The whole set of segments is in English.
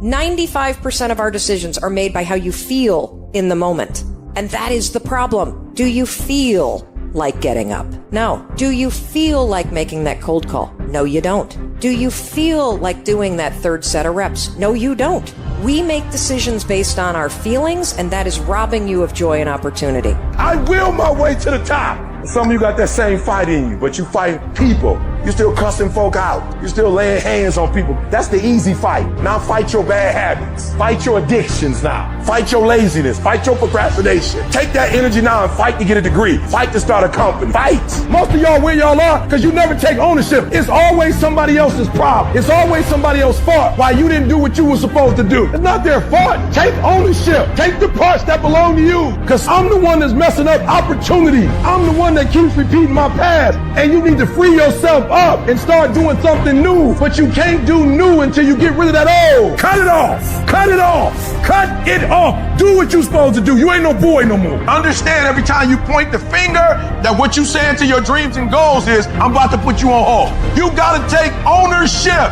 95% of our decisions are made by how you feel in the moment. And that is the problem. Do you feel like getting up? No. Do you feel like making that cold call? No, you don't. Do you feel like doing that third set of reps? No, you don't. We make decisions based on our feelings, and that is robbing you of joy and opportunity. I will my way to the top. Some of you got that same fight in you, but you fight people. You're still cussing folk out. You're still laying hands on people. That's the easy fight. Now fight your bad habits. Fight your addictions now. Fight your laziness. Fight your procrastination. Take that energy now and fight to get a degree. Fight to start a company. Fight. Most of y'all where y'all are because you never take ownership. It's always somebody else's problem. It's always somebody else's fault why you didn't do what you were supposed to do. It's not their fault. Take ownership. Take the parts that belong to you, because I'm the one that's messing up opportunity. I'm the one that keeps repeating my past, and you need to free yourself up and start doing something new. But you can't do new until you get rid of that old. Cut it off. Cut it off. Cut it off. Do what you're supposed to do. You ain't no boy no more. Understand every time you point the finger that what you saying to your dreams and goals is, I'm about to put you on hold. You gotta take ownership.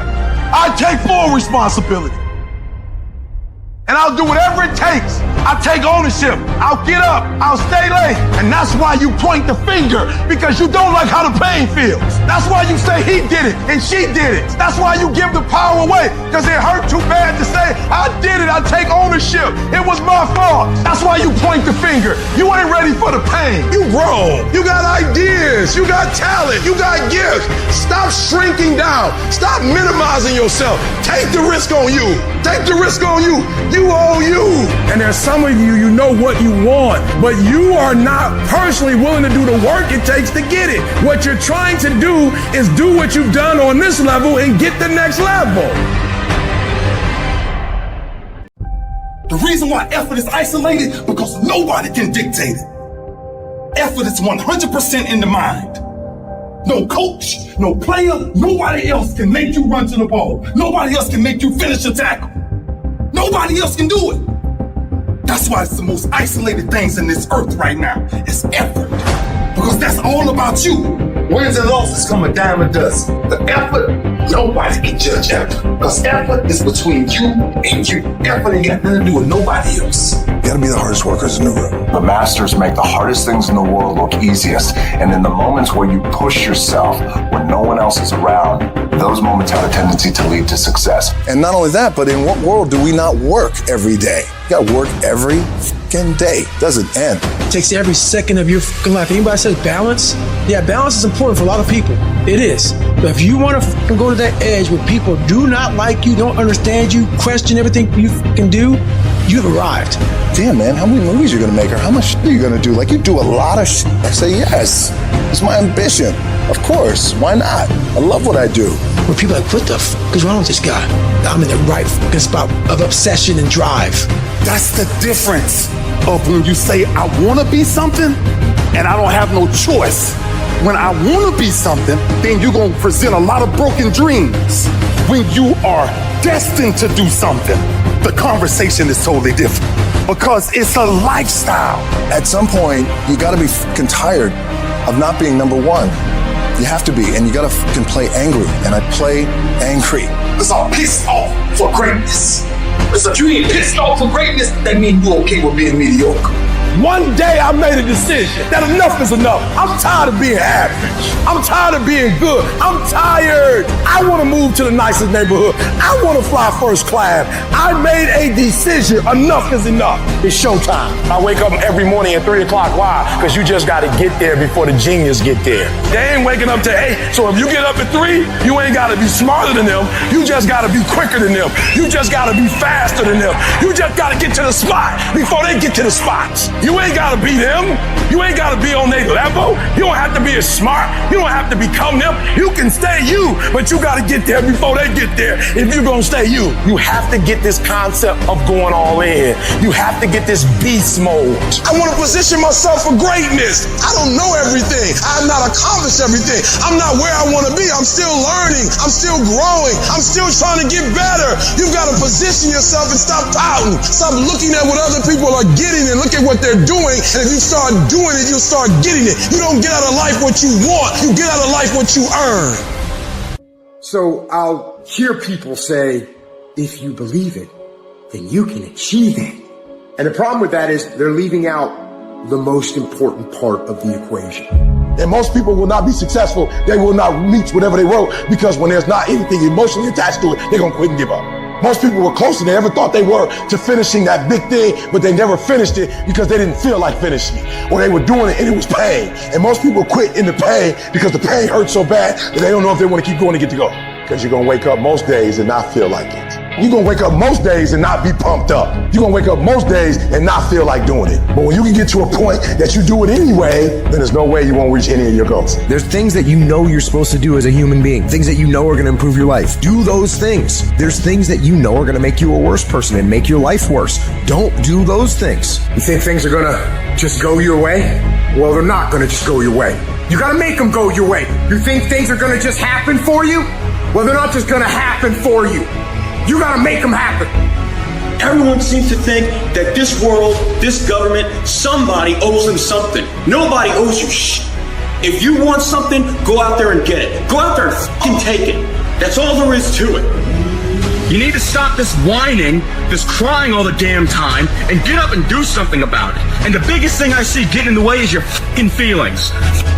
I take full responsibility. And I'll do whatever it takes. I'll take ownership. I'll get up. I'll stay late. And that's why you point the finger, because you don't like how the pain feels. That's why you say he did it and she did it. That's why you give the power away, because it hurt too bad to say, I did it. I take ownership. It was my fault. That's why you point the finger. You ain't ready for the pain. You grown. You got ideas. You got talent. You got gifts. Stop shrinking down. Stop minimizing yourself. Take the risk on you. Take the risk on you. You owe you. And there's some of you, you know what you want, but you are not personally willing to do the work it takes to get it. What you're trying to do is do what you've done on this level and get the next level. The reason why effort is isolated, because nobody can dictate it. Effort is 100% in the mind. No coach, no player, nobody else can make you run to the ball. Nobody else can make you finish a tackle. Nobody else can do it. That's why it's the most isolated things in this earth right now. It's effort. Because that's all about you. Wins and losses come a dime a dozen. The effort, nobody can judge effort. Because effort is between you and you. Effort ain't got nothing to do with nobody else. You gotta be the hardest workers in the room. The masters make the hardest things in the world look easiest. And in the moments where you push yourself, when no one else is around, those moments have a tendency to lead to success. And not only that, but in what world do we not work every day? You gotta work every fucking day. Doesn't end. It takes every second of your fucking life. Anybody says balance? Yeah, balance is important for a lot of people. It is. But if you want to go to that edge where people do not like you, don't understand you, question everything you can do, you've arrived. Damn, man, how many movies are you gonna make, or how much shit are you gonna do? Like, you do a lot of shit. I say yes. It's my ambition. Of course. Why not? I love what I do. When people are like, what the fuck is wrong with this guy? I'm in the right fucking spot of obsession and drive. That's the difference of when you say, I want to be something, and I don't have no choice. When I want to be something, then you're going to present a lot of broken dreams. When you are destined to do something, the conversation is totally different, because it's a lifestyle. At some point, you gotta be fucking tired of not being number one. You have to be, and you gotta fucking play angry, and I play angry. It's all pissed off for greatness. If you ain't pissed off for greatness, that means you're okay with being mediocre. One day I made a decision that enough is enough. I'm tired of being average. I'm tired of being good. I'm tired. I want to move to the nicest neighborhood. I want to fly first class. I made a decision. Enough is enough. It's showtime. I wake up every morning at 3 o'clock. Why? Because you just got to get there before the genius get there. They ain't waking up to 8. So if you get up at 3, you ain't got to be smarter than them. You just got to be quicker than them. You just got to be faster than them. You just got to get to the spot before they get to the spots. You ain't got to be them. You ain't got to be on their level. You don't have to be as smart. You don't have to become them. You can stay you, but you got to get there before they get there if you're going to stay you. You have to get this concept of going all in. You have to get this beast mode. I want to position myself for greatness. I don't know everything. I have not accomplished everything. I'm not where I want to be. I'm still learning. I'm still growing. I'm still trying to get better. You've got to position yourself and stop pouting. Stop looking at what other people are getting and look at what they're doing. And if you start doing it, you'll start getting it. You don't get out of life what you want. You get out of life what you earn. So I'll hear people say, if you believe it, then you can achieve it. And the problem with that is they're leaving out the most important part of the equation. And most people will not be successful. They will not reach whatever they wrote because when there's not anything emotionally attached to it, they're going to quit and give up. Most people were closer than they ever thought they were to finishing that big thing, but they never finished it because they didn't feel like finishing it. Or they were doing it and it was pain. And most people quit in the pain because the pain hurts so bad that they don't know if they want to keep going to get to go. Because you're going to wake up most days and not feel like it. You're going to wake up most days and not be pumped up. You're going to wake up most days and not feel like doing it. But when you can get to a point that you do it anyway, then there's no way you won't reach any of your goals. There's things that you know you're supposed to do as a human being, things that you know are going to improve your life. Do those things. There's things that you know are going to make you a worse person and make your life worse. Don't do those things. You think things are going to just go your way? Well, they're not going to just go your way. You got to make them go your way. You think things are going to just happen for you? Well, they're not just going to happen for you. You got to make them happen. Everyone seems to think that this world, this government, somebody owes them something. Nobody owes you shit. If you want something, go out there and get it. Go out there and fucking take it. That's all there is to it. You need to stop this whining, this crying all the damn time, and get up and do something about it. And the biggest thing I see getting in the way is your fucking feelings.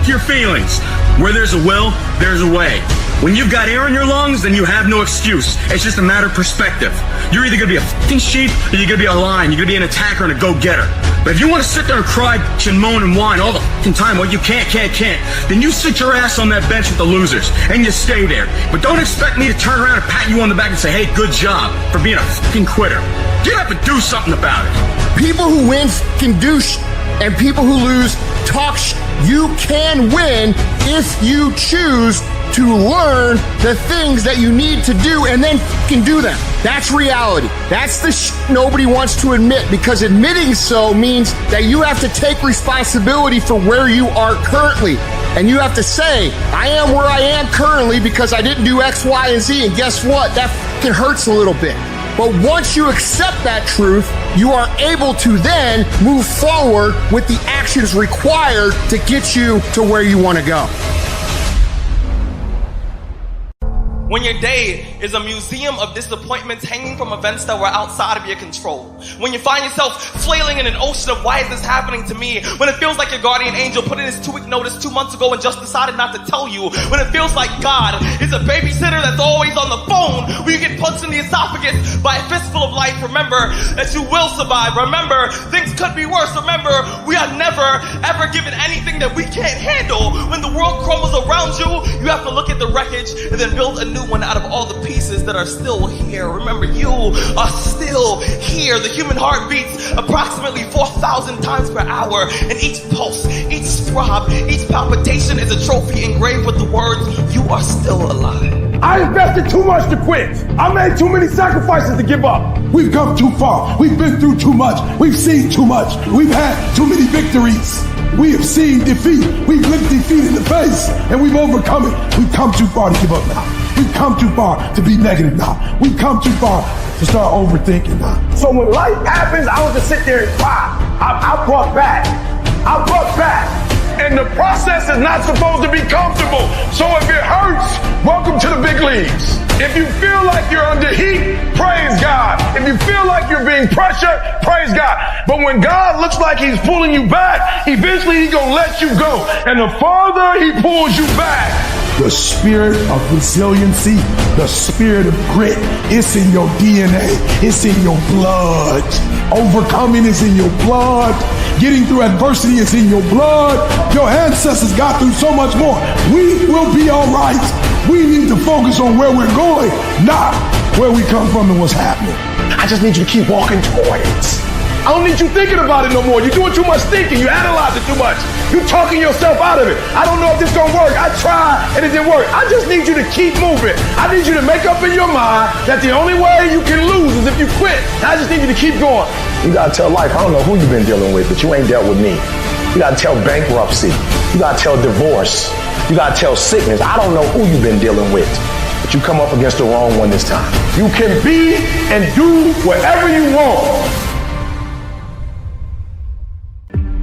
Your feelings. Where there's a will, there's a way. When you've got air in your lungs, then you have no excuse. It's just a matter of perspective. You're either gonna be a fucking sheep, or you're gonna be a lion. You're gonna be an attacker and a go-getter. But if you want to sit there and cry, and moan and whine all the fucking time, well, you can't, then you sit your ass on that bench with the losers, and you stay there. But don't expect me to turn around and pat you on the back and say, hey, good job for being a fucking quitter. Get up and do something about it. People who win fucking do and people who lose talk You can win if you choose to learn the things that you need to do and then fucking do them. That's reality. That's the nobody wants to admit, because admitting so means that you have to take responsibility for where you are currently. And you have to say, I am where I am currently because I didn't do X, Y, and Z. And guess what? That fucking hurts a little bit. But once you accept that truth, you are able to then move forward with the actions required to get you to where you want to go. When your day is a museum of disappointments hanging from events that were outside of your control. When you find yourself flailing in an ocean of why is this happening to me? When it feels like your guardian angel put in his 2-week notice 2 months ago and just decided not to tell you. When it feels like God is a babysitter that's always on the phone when you get punched in the esophagus by a fistful of life. Remember that you will survive. Remember, things could be worse. Remember, we are never, ever given anything that we can't handle. When the world crumbles around you, you have to look at the wreckage and then build a new one out of all the pieces that are still here. Remember, you are still here. The human heart beats approximately 4,000 times per hour, and each pulse, each throb, each palpitation is a trophy engraved with the words, you are still alive. I invested too much to quit. I made too many sacrifices to give up. We've come too far. We've been through too much. We've seen too much. We've had too many victories. We have seen defeat. We've looked defeat in the face, and we've overcome it. We've come too far to give up now. We've come too far to be negative now. We've come too far to start overthinking now. So when life happens, I don't just sit there and cry. I brought back. And the process is not supposed to be comfortable. So if it hurts, welcome to the big leagues. If you feel like you're under heat, praise God. If you feel like you're being pressured, praise God. But when God looks like he's pulling you back, eventually he's gonna let you go. And the farther he pulls you back, the spirit of resiliency, the spirit of grit, it's in your DNA. It's in your blood. Overcoming is in your blood. Getting through adversity is in your blood. Your ancestors got through so much more. We will be all right. We need to focus on where we're going, not where we come from and what's happening. I just need you to keep walking towards. I don't need you thinking about it no more. You're doing too much thinking. You analyze it too much. You're talking yourself out of it. I don't know if this is gonna work. I tried and it didn't work. I just need you to keep moving. I need you to make up in your mind that the only way you can lose is if you quit. I just need you to keep going. You gotta tell life, I don't know who you've been dealing with, but you ain't dealt with me. You gotta tell bankruptcy. You gotta tell divorce. You gotta tell sickness. I don't know who you've been dealing with, but you come up against the wrong one this time. You can be and do whatever you want.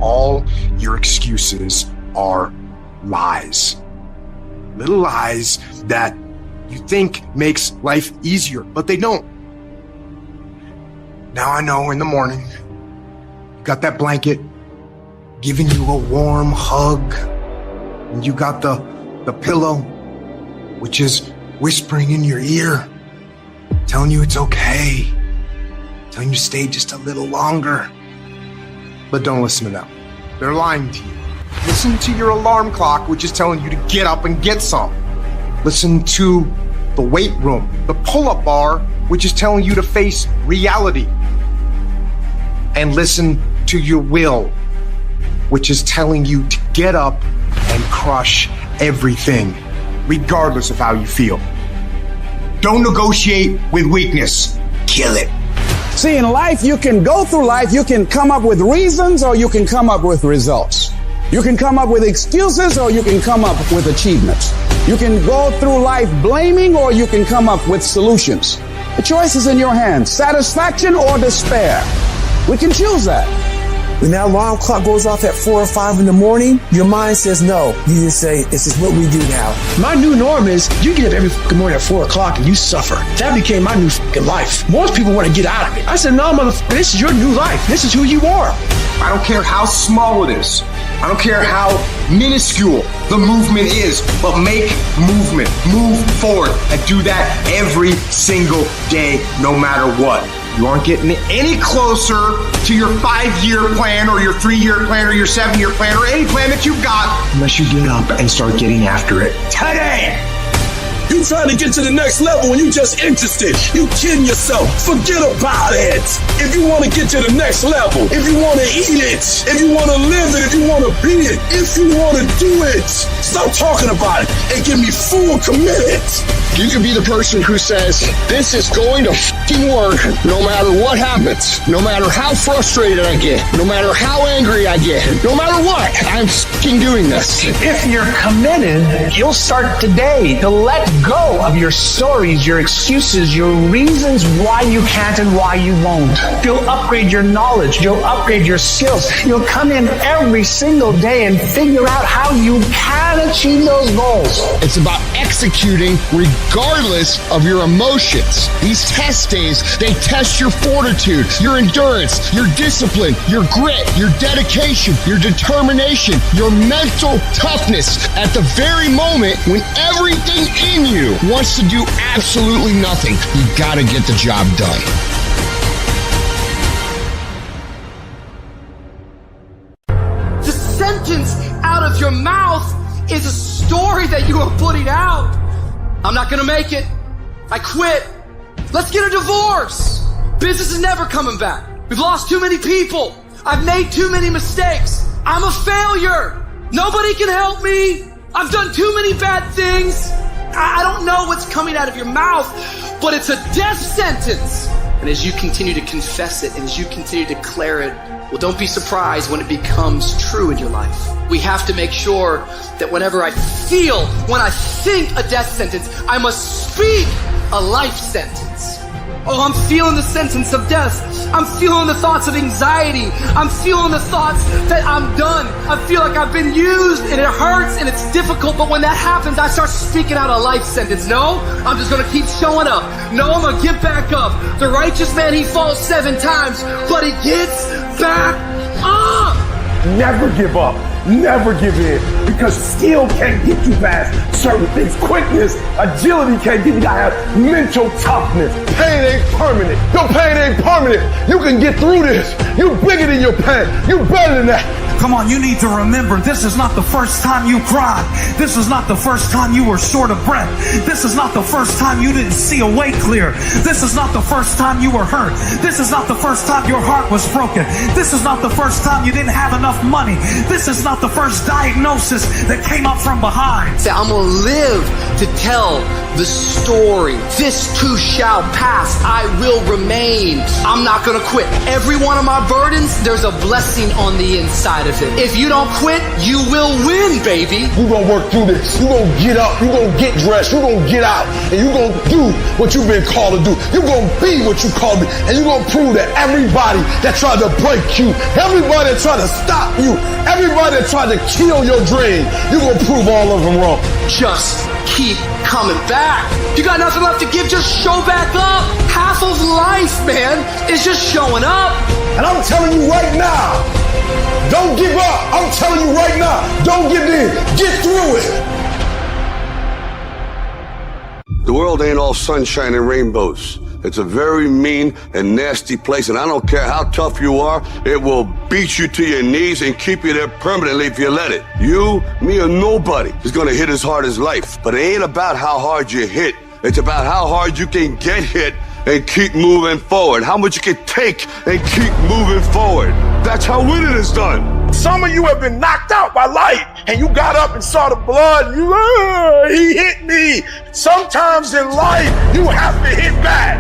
All your excuses are lies. Little lies that you think makes life easier, but they don't. Now I know in the morning, you got that blanket giving you a warm hug, and you got the pillow, which is whispering in your ear, telling you it's okay, telling you to stay just a little longer. But don't listen to them. They're lying to you. Listen to your alarm clock, which is telling you to get up and get some. Listen to the weight room, the pull-up bar, which is telling you to face reality. And listen to your will, which is telling you to get up and crush everything, regardless of how you feel. Don't negotiate with weakness. Kill it. See, in life, you can go through life, you can come up with reasons or you can come up with results. You can come up with excuses or you can come up with achievements. You can go through life blaming or you can come up with solutions. The choice is in your hands, satisfaction or despair. We can choose that. When that alarm clock goes off at 4 or 5 in the morning, your mind says no. You just say, this is what we do now. My new norm is you get up every fucking morning at 4 o'clock and you suffer. That became my new fucking life. Most people want to get out of it. I said, no, motherfucker, this is your new life. This is who you are. I don't care how small it is. I don't care how minuscule the movement is, but make movement. Move forward and do that every single day, no matter what. You aren't getting any closer to your 5-year plan or your 3-year plan or your 7-year plan or any plan that you've got unless you get up and start getting after it today. You trying to get to the next level and you just interested. You kidding yourself. Forget about it. If you want to get to the next level, if you want to eat it, if you want to live it, if you want to be it, if you want to do it, stop talking about it and give me full commitment. You can be the person who says, this is going to fucking work no matter what happens, no matter how frustrated I get, no matter how angry I get, no matter what, I'm fucking doing this. If you're committed, you'll start today to let go of your stories, your excuses, your reasons why you can't and why you won't. You'll upgrade your knowledge. You'll upgrade your skills. You'll come in every single day and figure out how you can achieve those goals. It's about executing regardless of your emotions. These test days, they test your fortitude, your endurance, your discipline, your grit, your dedication, your determination, your mental toughness at the very moment when everything in you wants to do absolutely nothing. You gotta get the job done. The sentence out of your mouth is a story that you are putting out. I'm not gonna make it. I quit. Let's get a divorce. Business is never coming back. We've lost too many people. I've made too many mistakes. I'm a failure. Nobody can help me. I've done too many bad things. I don't know what's coming out of your mouth, but it's a death sentence. And as you continue to confess it and as you continue to declare it, well, don't be surprised when it becomes true in your life. We have to make sure that whenever I think a death sentence, I must speak a life sentence. Oh, I'm feeling the sentence of death. I'm feeling the thoughts of anxiety. I'm feeling the thoughts that I'm done. I feel like I've been used and it hurts and it's difficult. But when that happens, I start speaking out a life sentence. No, I'm just going to keep showing up. No, I'm going to get back up. The righteous man, he falls 7 times, but he gets back up. Never give up. Never give in, because skill can't get you past certain things. Quickness, agility can't get you. You gotta have mental toughness. Pain ain't permanent. Your pain ain't permanent. You can get through this. You bigger than your pain. You better than that. Come on, you need to remember, this is not the first time you cried. This is not the first time you were short of breath. This is not the first time you didn't see a way clear. This is not the first time you were hurt. This is not the first time your heart was broken. This is not the first time you didn't have enough money. This is not the first diagnosis that came up from behind. Say, I'm going to live to tell the story. This too shall pass. I will remain. I'm not going to quit. Every one of my burdens, there's a blessing on the inside of it. If you don't quit, you will win, baby. You're going to work through this. You're going to get up. You're going to get dressed. You're going to get out. And you're going to do what you've been called to do. You're going to be what you called to be. And you're going to prove that everybody that tried to break you, everybody that tried to stop you, everybody that tried to kill your dream, you're going to prove all of them wrong. Just keep coming back. You got nothing left to give, just show back up. Half of life, man, is just showing up. And I'm telling you right now, don't give up. I'm telling you right now, don't give in. Get through it. The world ain't all sunshine and rainbows. It's a very mean and nasty place, and I don't care how tough you are, it will beat you to your knees and keep you there permanently if you let it. You, me, or nobody is gonna hit as hard as life. But it ain't about how hard you hit. It's about how hard you can get hit and keep moving forward. How much you can take and keep moving forward. That's how winning is done. Some of you have been knocked out by life, and you got up and saw the blood. He hit me. Sometimes in life, you have to hit back.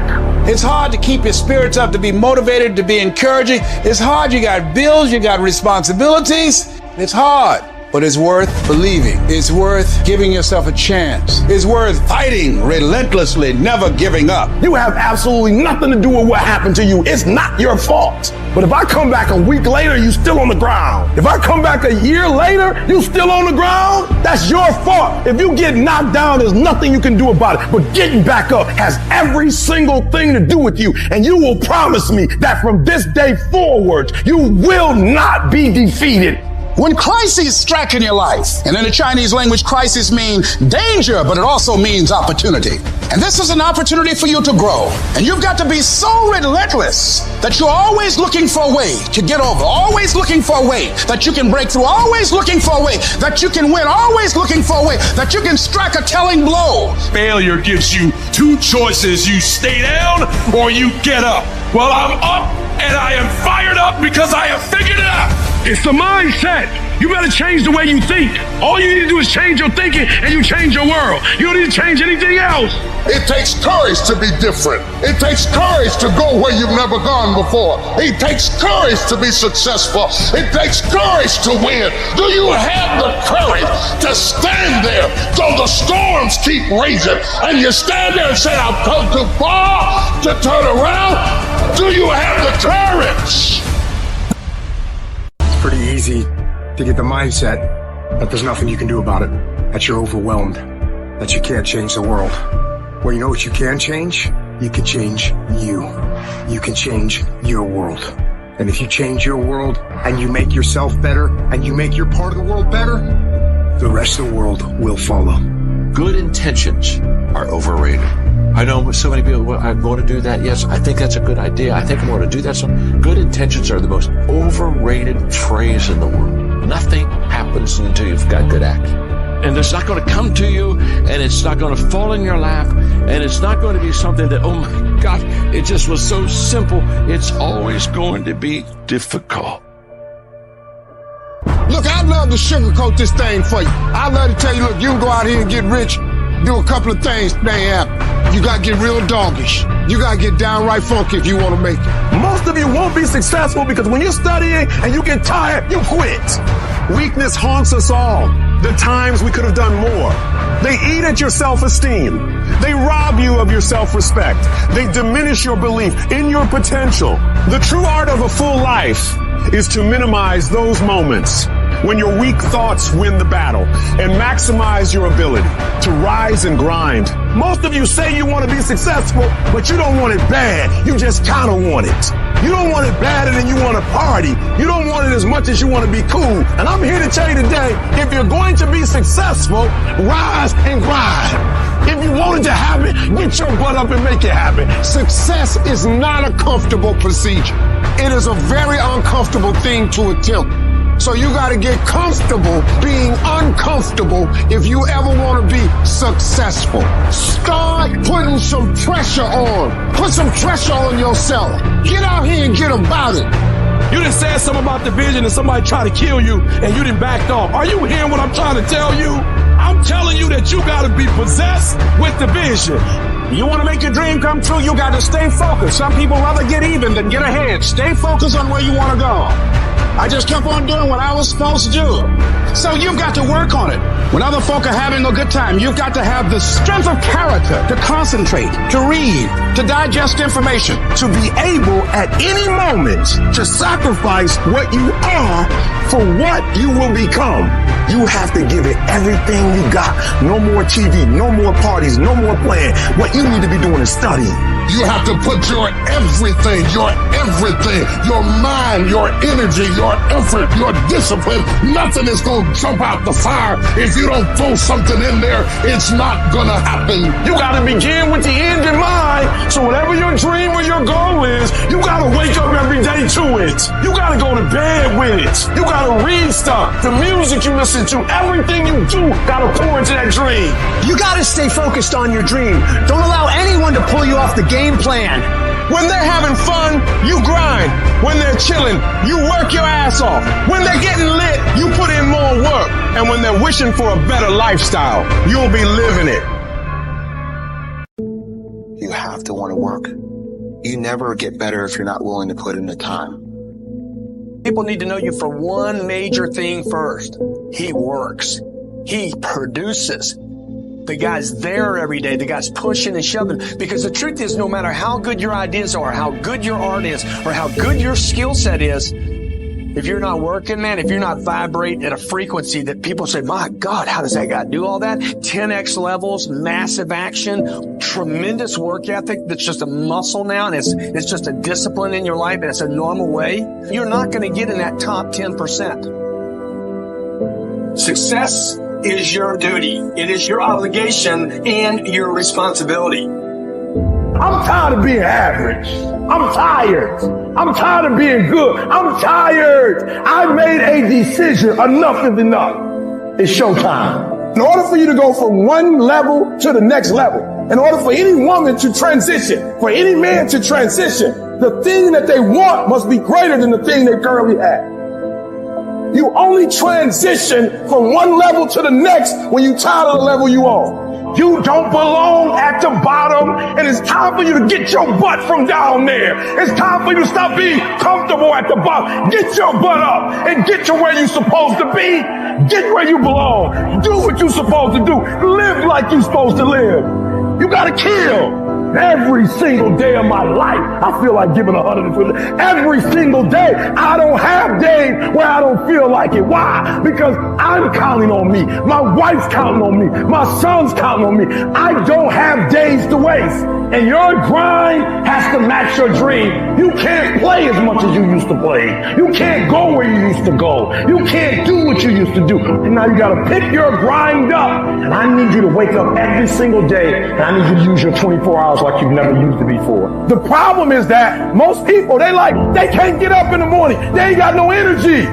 It's hard to keep your spirits up, to be motivated, to be encouraging. It's hard. You got bills, you got responsibilities. It's hard. But it's worth believing. It's worth giving yourself a chance. It's worth fighting relentlessly, never giving up. You have absolutely nothing to do with what happened to you. It's not your fault. But if I come back a week later, you still on the ground. If I come back a year later, you still on the ground, that's your fault. If you get knocked down, there's nothing you can do about it. But getting back up has every single thing to do with you. And you will promise me that from this day forward, you will not be defeated. When crises strike in your life, and in the Chinese language, crisis means danger, but it also means opportunity. And this is an opportunity for you to grow. And you've got to be so relentless that you're always looking for a way to get over, always looking for a way that you can break through, always looking for a way that you can win, always looking for a way that you can strike a telling blow. Failure gives you two choices. You stay down or you get up. Well, I'm up and I am fired up because I have figured it out. It's the mindset. You better change the way you think. All you need to do is change your thinking and you change your world. You don't need to change anything else. It takes courage to be different. It takes courage to go where you've never gone before. It takes courage to be successful. It takes courage to win. Do you have the courage to stand there till the storms keep raging and you stand there and say, I've come too far to turn around? Do you have the courage? It's pretty easy to get the mindset that there's nothing you can do about it, that you're overwhelmed, that you can't change the world. Well, you know what you can change? You can change you. You can change your world. And if you change your world and you make yourself better and you make your part of the world better, the rest of the world will follow. Good intentions are overrated. I know so many people, well, I'm going to do that. Yes, I think that's a good idea. I think I'm going to do that. So good intentions are the most overrated phrase in the world. Nothing happens until you've got good action. And it's not going to come to you, and it's not going to fall in your lap, and it's not going to be something that, oh my God, it just was so simple. It's always going to be difficult. Look, I'd love to sugarcoat this thing for you. I'd love to tell you, look, you can go out here and get rich, do a couple of things, they happen. You got to get real doggish. You got to get downright funky if you want to make it. Most of you won't be successful because when you're studying and you get tired, you quit. Weakness haunts us all. The times we could have done more. They eat at your self-esteem. They rob you of your self-respect. They diminish your belief in your potential. The true art of a full life is to minimize those moments when your weak thoughts win the battle and maximize your ability to rise and grind. Most of you say you want to be successful, but you don't want it bad. You just kind of want it. You don't want it badder than you want to party. You don't want it as much as you want to be cool. And I'm here to tell you today, if you're going to be successful, rise and grind. If you want it to happen, get your butt up and make it happen. Success is not a comfortable procedure. It is a very uncomfortable thing to attempt. So you got to get comfortable being uncomfortable if you ever want to be successful. Start putting some pressure on. Put some pressure on yourself. Get out here and get about it. You done said something about the vision and somebody tried to kill you and you done backed off. Are you hearing what I'm trying to tell you? I'm telling you that you got to be possessed with the vision. You want to make your dream come true, you got to stay focused. Some people rather get even than get ahead. Stay focused on where you want to go. I just kept on doing what I was supposed to do. So you've got to work on it. When other folk are having a good time, you've got to have the strength of character to concentrate, to read, to digest information, to be able at any moment to sacrifice what you are for what you will become. You have to give it everything you got. No more TV, no more parties, no more playing. What you need to be doing is studying. You have to put your everything, your mind, your energy, your effort, your discipline. Nothing is going to jump out the fire. If you don't throw something in there, it's not going to happen. You got to begin with the end in mind. So whatever your dream or your goal is, you got to wake up every day to it. You got to go to bed with it. You got to read stuff. The music you listen to, everything you do, got to pour into that dream. You got to stay focused on your dream. Don't allow anyone to pull you off the game plan. When they're having fun, you grind. When they're chilling, you work your ass off. When they're getting lit, you put in more work. And when they're wishing for a better lifestyle, you'll be living it. You have to want to work. You never get better if you're not willing to put in the time. People need to know you for one major thing first. He works. He produces. The guy's there every day. The guy's pushing and shoving. Because the truth is, no matter how good your ideas are, how good your art is, or how good your skill set is, if you're not working, man, if you're not vibrating at a frequency that people say, my God, how does that guy do all that? 10x levels, massive action, tremendous work ethic that's just a muscle now, and it's just a discipline in your life, and it's a normal way. You're not going to get in that top 10%. Success is your duty. It is your obligation and your responsibility. I'm tired of being average. I'm tired. I'm tired of being good. I'm tired. I made a decision. Enough is enough. It's showtime. In order for you to go from one level to the next level, in order for any woman to transition, for any man to transition, the thing that they want must be greater than the thing they currently have. You only transition from one level to the next when you're tired of the level you on. You don't belong at the bottom, and it's time for you to get your butt from down there. It's time for you to stop being comfortable at the bottom. Get your butt up and get to where you're supposed to be. Get where you belong. Do what you're supposed to do. Live like you're supposed to live. You gotta kill. Every single day of my life, I feel like giving 120. Every single day, I don't have days where I don't feel like it. Why? Because I'm counting on me. My wife's counting on me. My son's counting on me. I don't have days to waste. And your grind has to match your dream. You can't play as much as you used to play. You can't go where you used to go. You can't do what you used to do. And now you gotta pick your grind up. And I need you to wake up every single day. And I need you to use your 24 hours like you've never used it before. The problem is that most people, they can't get up in the morning. They ain't got no energy.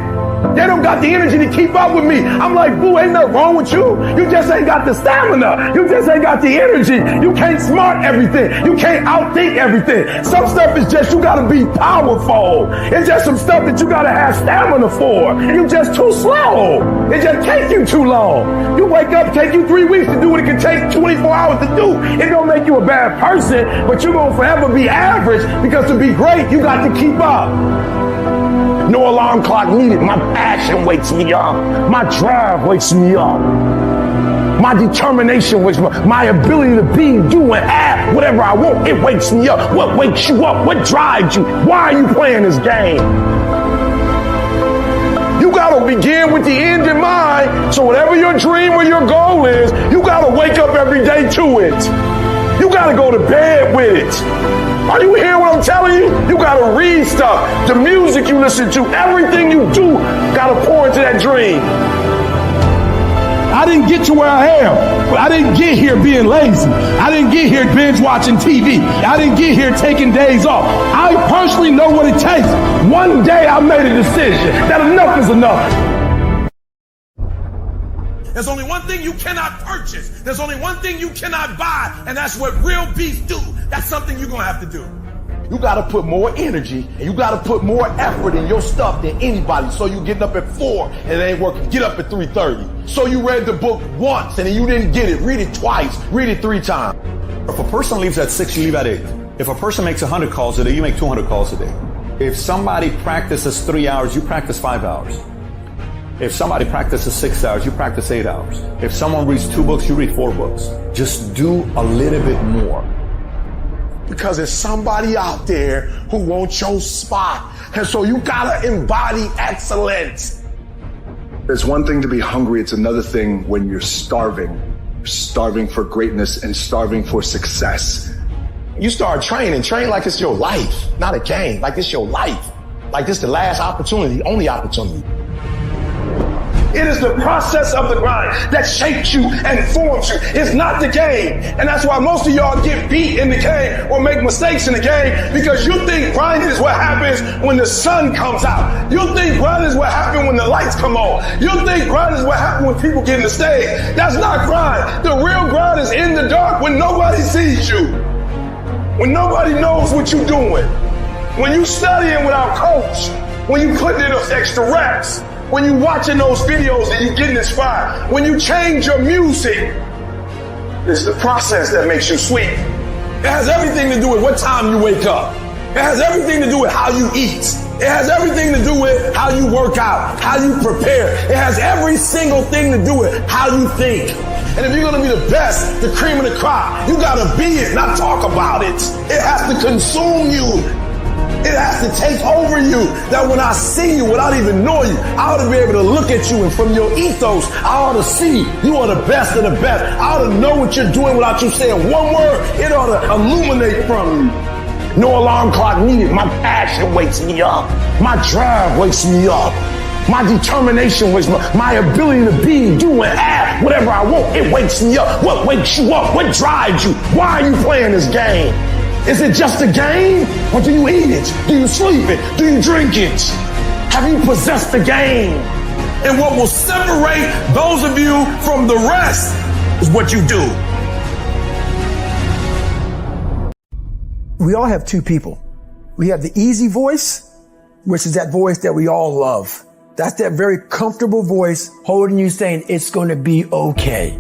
They don't got the energy to keep up with me. I'm like, boo, ain't nothing wrong with you. You just ain't got the stamina. You just ain't got the energy. You can't smart everything. You can't outthink everything. Some stuff is just, you gotta be powerful. It's just some stuff that you gotta have stamina for. You just too slow. It just takes you too long. You wake up, take you 3 weeks to do what it can take 24 hours to do. It don't make you a bad person, but you're gonna forever be average, because to be great, you got to keep up. No alarm clock needed. My passion wakes me up. My drive wakes me up. My determination wakes me up. My ability to be, do, and have whatever I want, it wakes me up. What wakes you up? What drives you? Why are you playing this game? You gotta begin with the end in mind. So whatever your dream or your goal is, you gotta wake up every day to it. You gotta go to bed with it. Are you hearing what I'm telling you? You gotta read stuff. The music you listen to, everything you do, gotta pour into that dream. I didn't get to where I am, but I didn't get here being lazy. I didn't get here binge watching TV. I didn't get here taking days off. I personally know what it takes. One day I made a decision that enough is enough. There's only one thing you cannot purchase. There's only one thing you cannot buy, and that's what real beef do. That's something you're gonna have to do. You gotta put more energy, and you gotta put more effort in your stuff than anybody. So you getting up at 4 and it ain't working. Get up at 3:30. So you read the book once and then you didn't get it. Read it twice. Read it 3 times. If a person leaves at 6, you leave at 8. If a person makes 100 calls a day, you make 200 calls a day. If somebody practices 3 hours, you practice 5 hours. If somebody practices 6 hours, you practice 8 hours. If someone reads 2 books, you read 4 books. Just do a little bit more. Because there's somebody out there who wants your spot. And so you gotta embody excellence. It's one thing to be hungry. It's another thing when you're starving. You're starving for greatness and starving for success. You start training, train like it's your life, not a game, like it's your life. Like this the last opportunity, only opportunity. It is the process of the grind that shapes you and forms you. It's not the game. And that's why most of y'all get beat in the game or make mistakes in the game, because you think grinding is what happens when the sun comes out. You think grinding is what happens when the lights come on. You think grinding is what happens when people get in the stage. That's not grind. The real grind is in the dark when nobody sees you. When nobody knows what you're doing. When you studying without coach. When you putting in those extra reps. When you watching those videos and you getting inspired. When you change your music. It's the process that makes you sweet. It has everything to do with what time you wake up. It has everything to do with how you eat. It has everything to do with how you work out, how you prepare. It has every single thing to do with how you think. And if you're going to be the best, the cream of the crop, you got to be it, not talk about it. It has to consume you. It has to take over you. That when I see you without even knowing you, I ought to be able to look at you, and from your ethos, I ought to see you are the best of the best. I ought to know what you're doing without you saying one word. It ought to illuminate from you. No alarm clock needed. My passion wakes me up. My drive wakes me up. My determination wakes me up. My ability to be, do, and act whatever I want, it wakes me up. What wakes you up? What drives you? Why are you playing this game? Is it just a game? Or do you eat it? Do you sleep it? Do you drink it? Have you possessed the game? And what will separate those of you from the rest is what you do. We all have two people. We have the easy voice, which is that voice that we all love. That's that very comfortable voice holding you saying it's going to be okay.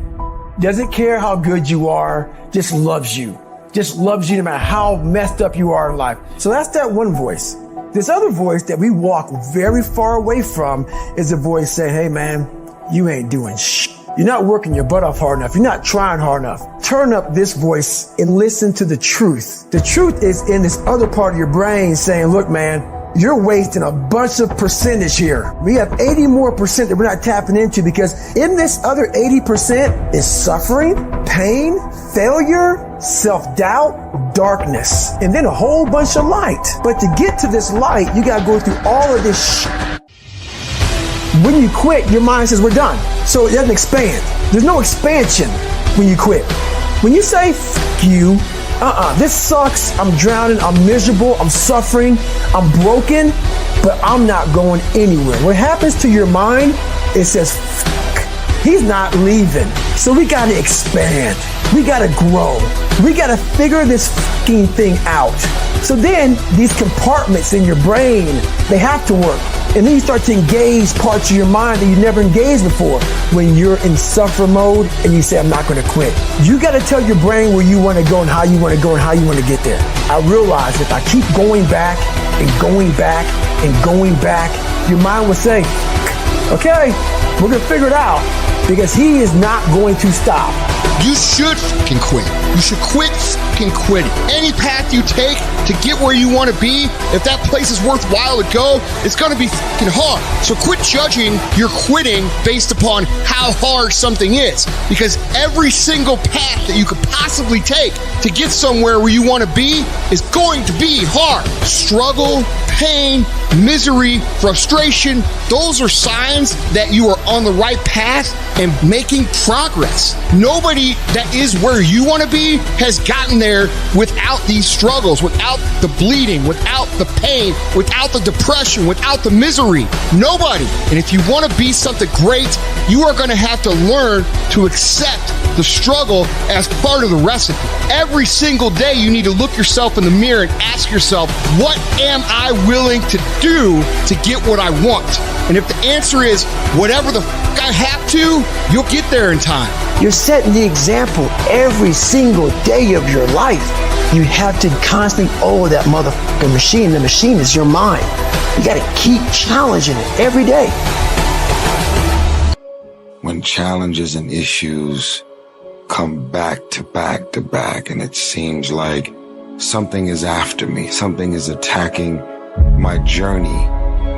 Doesn't care how good you are, just loves you. Just loves you no matter how messed up you are in life. So that's that one voice. This other voice that we walk very far away from is a voice saying, hey man, you ain't doing shit. You're not working your butt off hard enough. You're not trying hard enough. Turn up this voice and listen to the truth. The truth is in this other part of your brain saying, look man, you're wasting a bunch of percentage here. We have 80 more percent that we're not tapping into, because in this other 80% is suffering, pain, failure, self-doubt, darkness, and then a whole bunch of light. But to get to this light, you gotta go through all of this shit. When you quit, your mind says we're done. So it doesn't expand. There's no expansion when you quit. When you say, F you, this sucks, I'm drowning, I'm miserable, I'm suffering, I'm broken, but I'm not going anywhere. What happens to your mind, it says, he's not leaving. So we gotta expand. We gotta grow. We gotta figure this fucking thing out. So then these compartments in your brain, they have to work. And then you start to engage parts of your mind that you never engaged before. When you're in suffer mode and you say, I'm not gonna quit. You gotta tell your brain where you wanna go and how you wanna go and how you wanna get there. I realize if I keep going back and going back and going back, your mind will say, okay, we're gonna figure it out, because he is not going to stop. You should fucking quit. You should quit fucking quitting. Any path you take to get where you want to be, if that place is worthwhile to go, it's going to be fucking hard. So quit judging your quitting based upon how hard something is. Because every single path that you could possibly take to get somewhere where you want to be is going to be hard. Struggle, pain, misery, frustration, those are signs that you are on the right path and making progress. Nobody that is where you want to be has gotten there without these struggles, without the bleeding, without the pain, without the depression, without the misery. Nobody. And if you want to be something great, you are going to have to learn to accept the struggle as part of the recipe. Every single day you need to look yourself in the mirror and ask yourself, what am I willing to do to get what I want? And if the answer is whatever the fuck I have to, you'll get there in time. You're setting the example every single day of your life. You have to constantly owe that motherfucking machine. The machine is your mind. You got to keep challenging it every day. When challenges and issues come back to back to back, and it seems like something is after me, something is attacking my journey.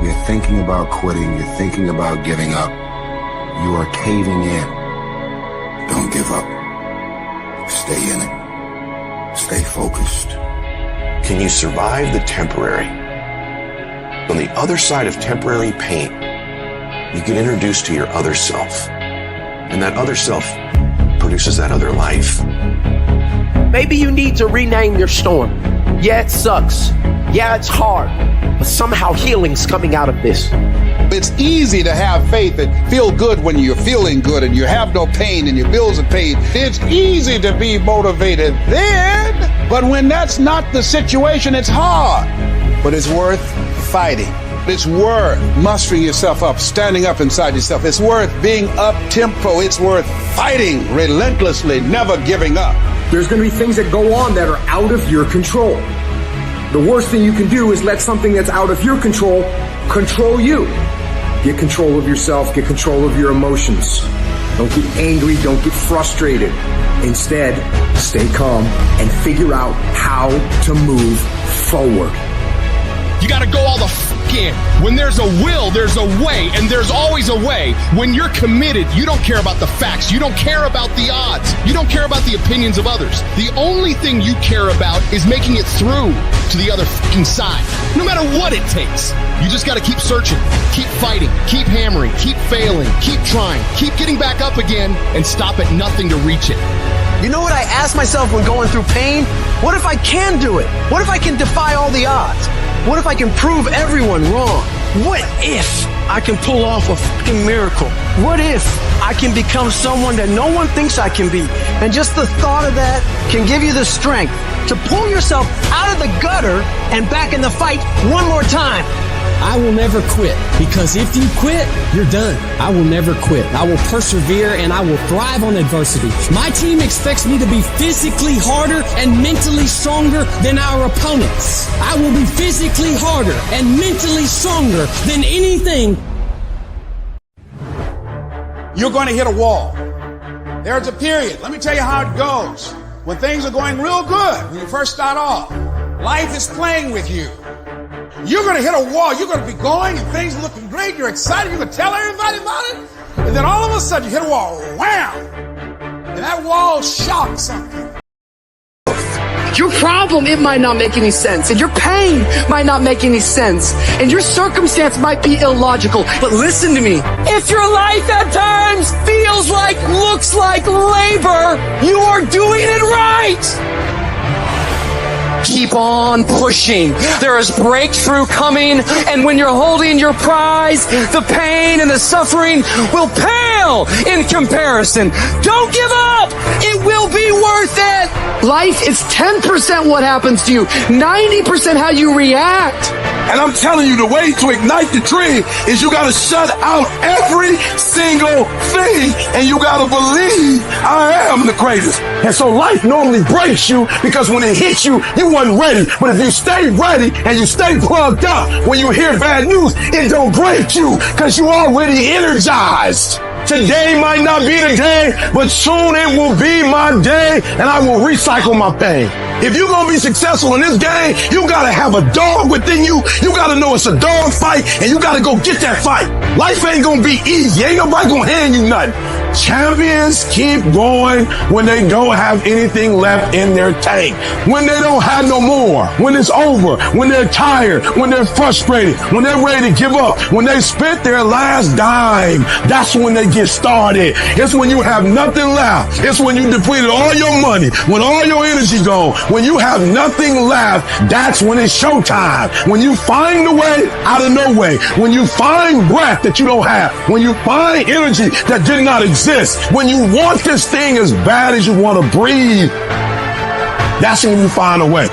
You're thinking about quitting, you're thinking about giving up. You are caving in. Don't give up. Stay in it. Stay focused. Can you survive the temporary? On the other side of temporary pain, you get introduced to your other self. And that other self produces that other life. Maybe you need to rename your storm. Yeah, it sucks. Yeah, it's hard. But somehow healing's coming out of this. It's easy to have faith and feel good when you're feeling good and you have no pain and your bills are paid. It's easy to be motivated then, but when that's not the situation, it's hard. But it's worth fighting. It's worth mustering yourself up, standing up inside yourself. It's worth being up-tempo. It's worth fighting relentlessly, never giving up. There's going to be things that go on that are out of your control. The worst thing you can do is let something that's out of your control control you. Get control of yourself, get control of your emotions. Don't get angry, don't get frustrated. Instead, stay calm and figure out how to move forward. You gotta go all the in. When there's a will, there's a way, and there's always a way. When you're committed, you don't care about the facts. You don't care about the odds. You don't care about the opinions of others. The only thing you care about is making it through to the other side. No matter what it takes. You just gotta keep searching, keep fighting, keep hammering, keep failing, keep trying, keep getting back up again, and stop at nothing to reach it. You know what I ask myself when going through pain? What if I can do it? What if I can defy all the odds? What if I can prove everyone wrong? What if I can pull off a fucking miracle? What if I can become someone that no one thinks I can be? And just the thought of that can give you the strength to pull yourself out of the gutter and back in the fight one more time. I will never quit, because if you quit, you're done. I will never quit. I will persevere and I will thrive on adversity. My team expects me to be physically harder and mentally stronger than our opponents. I will be physically harder and mentally stronger than anything. You're going to hit a wall. There's a period. Let me tell you how it goes. When things are going real good, when you first start off, life is playing with you. You're going to hit a wall. You're going to be going and things are looking great. You're excited. You're going to tell everybody about it. And then all of a sudden you hit a wall. Wham! And that wall shocks something. Your problem, it might not make any sense. And your pain might not make any sense. And your circumstance might be illogical. But listen to me. If your life at times feels like, looks like labor, you are doing it right. Keep on pushing. There is breakthrough coming, and when you're holding your prize, the pain and the suffering will pale in comparison. Don't give up. It will be worth it. Life is 10% what happens to you, 90% how you react. And I'm telling you, the way to ignite the dream is you gotta shut out every single thing, and you gotta believe I am the greatest. And so life normally breaks you because when it hits you, you wasn't ready. But if you stay ready and you stay plugged up, when you hear bad news, it don't break you because you already energized. Today might not be the day, but soon it will be my day, and I will recycle my pain. If you're going to be successful in this game, you got to have a dog within you. You got to know it's a dog fight, and you got to go get that fight. Life ain't going to be easy. Ain't nobody going to hand you nothing. Champions keep going when they don't have anything left in their tank. When they don't have no more. When it's over. When they're tired. When they're frustrated. When they're ready to give up. When they spent their last dime. That's when they get started. It's when you have nothing left. It's when you depleted all your money. When all your energy gone. When you have nothing left. That's when it's showtime. When you find a way out of no way. When you find breath that you don't have. When you find energy that did not exist. When you want this thing as bad as you want to breathe, that's when you find a way.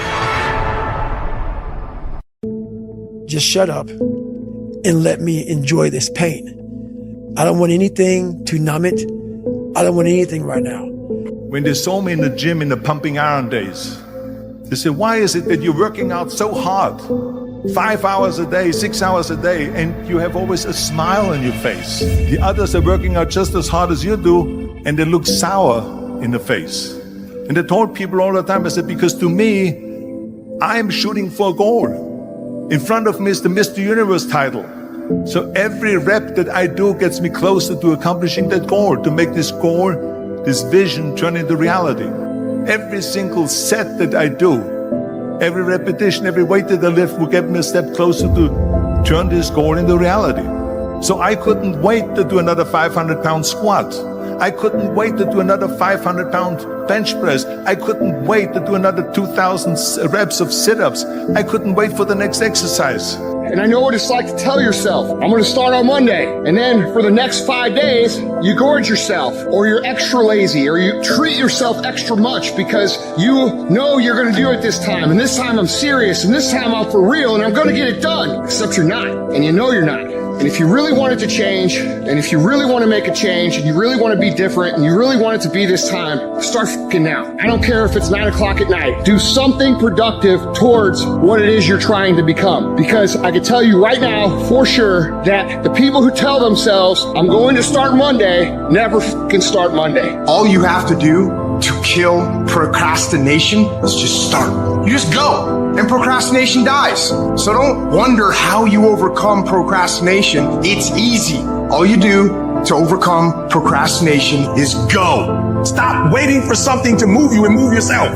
Just shut up and let me enjoy this pain. I don't want anything to numb it. I don't want anything right now. When they saw me in the gym in the pumping iron days, They say, why is it that you're working out so hard? 5 hours a day, 6 hours a day, and you have always a smile on your face. The others are working out just as hard as you do, and they look sour in the face. And I told people all the time, I said, because to me, I'm shooting for a goal. In front of me is the Mr. Universe title. So every rep that I do gets me closer to accomplishing that goal, to make this goal, this vision turn into reality. Every single set that I do, every repetition, every weight that I lift will get me a step closer to turn this goal into reality. So I couldn't wait to do another 500-pound squat. I couldn't wait to do another 500-pound bench press. I couldn't wait to do another 2,000 reps of sit-ups. I couldn't wait for the next exercise. And I know what it's like to tell yourself, I'm going to start on Monday. And then for the next 5 days, you gorge yourself, or you're extra lazy, or you treat yourself extra much because you know you're going to do it this time. And this time I'm serious, and this time I'm for real, and I'm going to get it done. Except you're not, and you know you're not. And if you really want it to change, and if you really want to make a change, and you really want to be different, and you really want it to be this time, start fucking now. I don't care if it's 9 o'clock at night. Do something productive towards what it is you're trying to become. Because I can tell you right now, for sure, that the people who tell themselves, I'm going to start Monday, never fucking start Monday. All you have to do to kill procrastination is just start. You just go. And procrastination dies. So don't wonder how you overcome procrastination. It's easy. All you do to overcome procrastination is go. Stop waiting for something to move you and move yourself.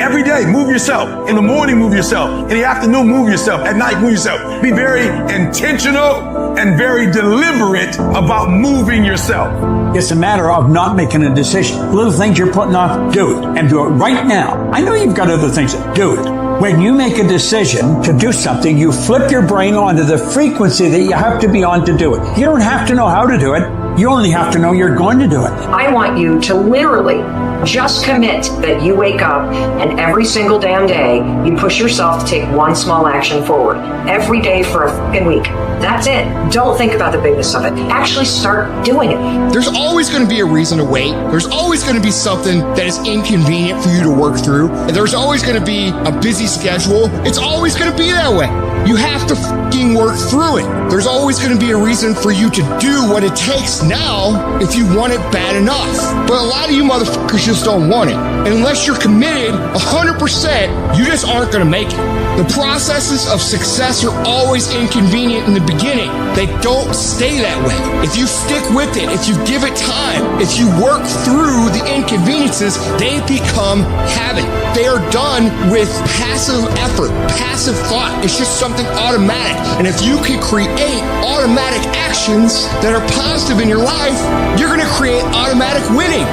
Every day, move yourself. In the morning, move yourself. In the afternoon, move yourself. At night, move yourself. Be very intentional and very deliberate about moving yourself. It's a matter of not making a decision. Little things you're putting off, do it. And do it right now. I know you've got other things, do it. When you make a decision to do something, you flip your brain onto the frequency that you have to be on to do it. You don't have to know how to do it. You only have to know you're going to do it. I want you to literally just commit that you wake up and every single damn day you push yourself to take one small action forward. Every day for a fucking week. That's it. Don't think about the bigness of it. Actually start doing it. There's always going to be a reason to wait. There's always going to be something that is inconvenient for you to work through. And there's always going to be a busy schedule. It's always going to be that way. You have to fucking work through it. There's always going to be a reason for you to do what it takes now if you want it bad enough. But a lot of you motherfuckers just don't want it. And unless you're committed 100%, you just aren't going to make it. The processes of success are always inconvenient in the beginning. They don't stay that way. If you stick with it, if you give it time, if you work through the inconveniences, they become habit. They are done with passive effort, passive thought. It's just something automatic. And if you can create automatic actions that are positive in your life, you're going to create automatic winning.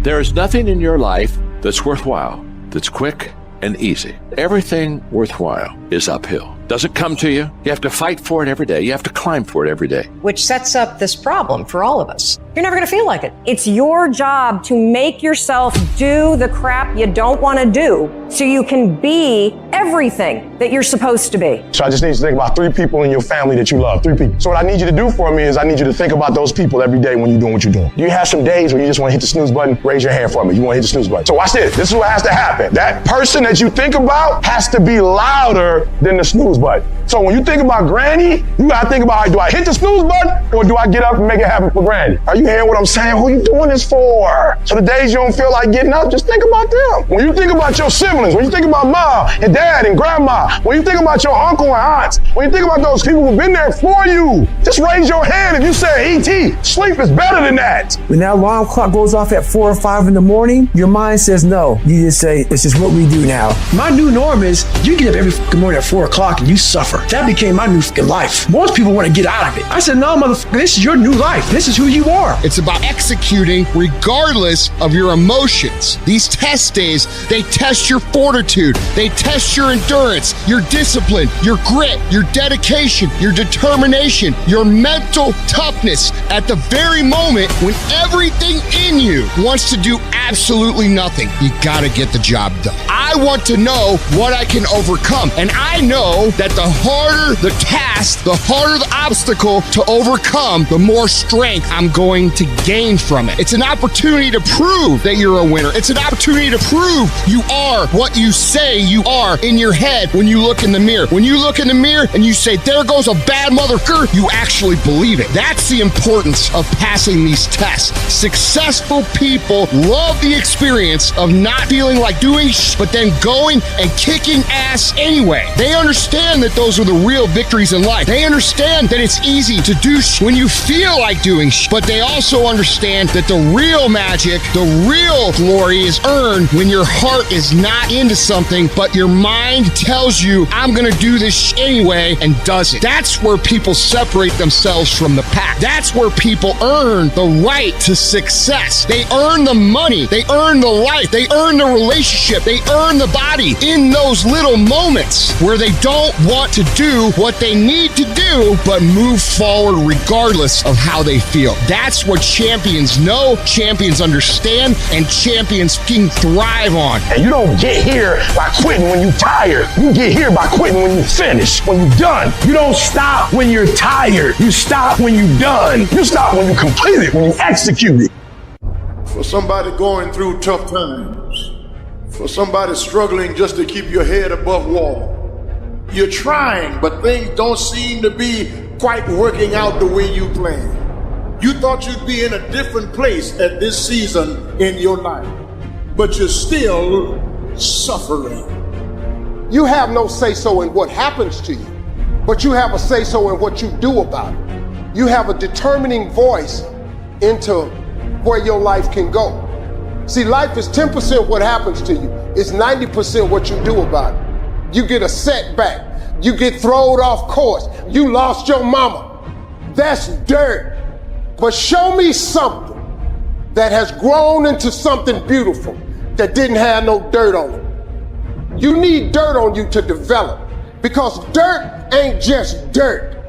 There is nothing in your life that's worthwhile, that's quick and easy. Everything worthwhile is uphill. Doesn't come to you. You have to fight for it every day. You have to climb for it every day. Which sets up this problem for all of us. You're never going to feel like it. It's your job to make yourself do the crap you don't want to do so you can be everything that you're supposed to be. So I just need you to think about 3 people in your family that you love. 3 people. So what I need you to do for me is I need you to think about those people every day when you're doing what you're doing. You have some days where you just want to hit the snooze button. Raise your hand for me. You want to hit the snooze button. So watch this. This is what has to happen. That person that you think about has to be louder than the snooze button. So when you think about Granny, you gotta think about, do I hit the snooze button or do I get up and make it happen for Granny? Are you hearing what I'm saying? Who are you doing this for? So the days you don't feel like getting up, just think about them. When you think about your siblings, when you think about mom and dad and grandma, when you think about your uncle and aunts, when you think about those people who've been there for you, just raise your hand if you say, E.T., sleep is better than that. When that alarm clock goes off at 4 or 5 in the morning, your mind says no. You just say, it's just what we do now. My new norm is you get up every fucking morning at 4 o'clock and you suffer. That became my new fucking life. Most people want to get out of it. I said, no, motherfucker, this is your new life. This is who you are. It's about executing regardless of your emotions. These test days, they test your fortitude. They test your endurance, your discipline, your grit, your dedication, your determination, your mental toughness at the very moment when everything in you wants to do absolutely nothing. You gotta get the job done. I want to know what I can overcome. And I know that the harder the task, the harder the obstacle to overcome, the more strength I'm going to gain from it. It's an opportunity to prove that you're a winner. It's an opportunity to prove you are what you say you are in your head when you look in the mirror. When you look in the mirror and you say, there goes a bad motherfucker, you actually believe it. That's the importance of passing these tests. Successful people love the experience of not feeling like doing but then going and kicking ass anyway. They understand that those are the real victories in life. They understand that it's easy to do when you feel like doing but they also understand that the real magic, the real glory is earned when your heart is not into something, but your mind tells you, I'm gonna do this anyway, and does it. That's where people separate themselves from the pack. That's where people earn the right to success. They earn the money, they earn the life, they earn the relationship, they earn the body in those little moments where they don't want to do what they need to do, but move forward regardless of how they feel. That's what champions know, champions understand, and champions can thrive on. And you don't get here by quitting when you're tired. You get here by quitting when you finish, when you're done. You don't stop when you're tired. You stop when you're done. You stop when you complete it, when you execute it. For somebody going through tough times, for somebody struggling just to keep your head above water, you're trying, but things don't seem to be quite working out the way you planned. You thought you'd be in a different place at this season in your life, but you're still suffering. You have no say-so in what happens to you, but you have a say-so in what you do about it. You have a determining voice into where your life can go. See, life is 10% what happens to you. It's 90% what you do about it. You get a setback. You get thrown off course. You lost your mama. That's dirt. But show me something that has grown into something beautiful that didn't have no dirt on it. You need dirt on you to develop, because dirt ain't just dirt.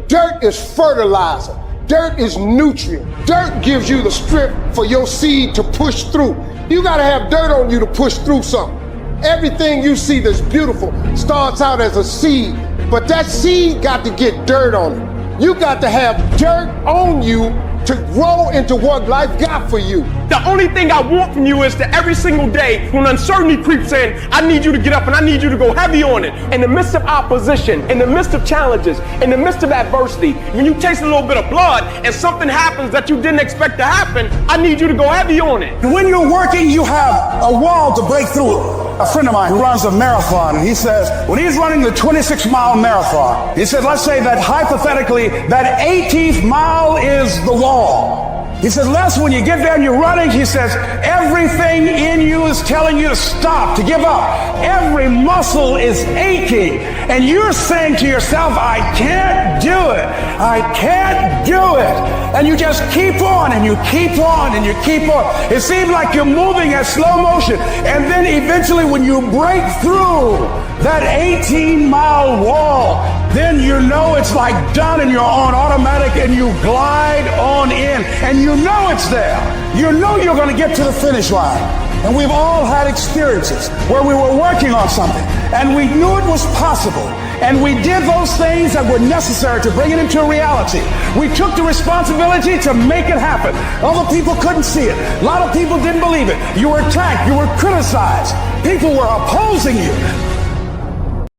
Dirt is fertilizer. Dirt is nutrient. Dirt gives you the strength for your seed to push through. You gotta have dirt on you to push through something. Everything you see that's beautiful starts out as a seed, but that seed got to get dirt on it. You got to have dirt on you to grow into what life got for you. The only thing I want from you is that every single day when uncertainty creeps in, I need you to get up and I need you to go heavy on it. In the midst of opposition, in the midst of challenges, in the midst of adversity, when you taste a little bit of blood and something happens that you didn't expect to happen, I need you to go heavy on it. When you're working, you have a wall to break through. A friend of mine who runs a marathon, and he says, when he's running the 26-mile marathon, he said, let's say that hypothetically, that 18th mile is the wall. He says, Les, when you get there and you're running, he says, everything in you is telling you to stop, to give up. Every muscle is aching. And you're saying to yourself, I can't do it. I can't do it. And you just keep on and you keep on and you keep on. It seems like you're moving at slow motion. And then eventually when you break through that 18-mile wall, then you know it's like done and you're on automatic and you glide on in and you know it's there. You know you're going to get to the finish line. And we've all had experiences where we were working on something and we knew it was possible. And we did those things that were necessary to bring it into reality. We took the responsibility to make it happen. Other people couldn't see it. A lot of people didn't believe it. You were attacked. You were criticized. People were opposing you.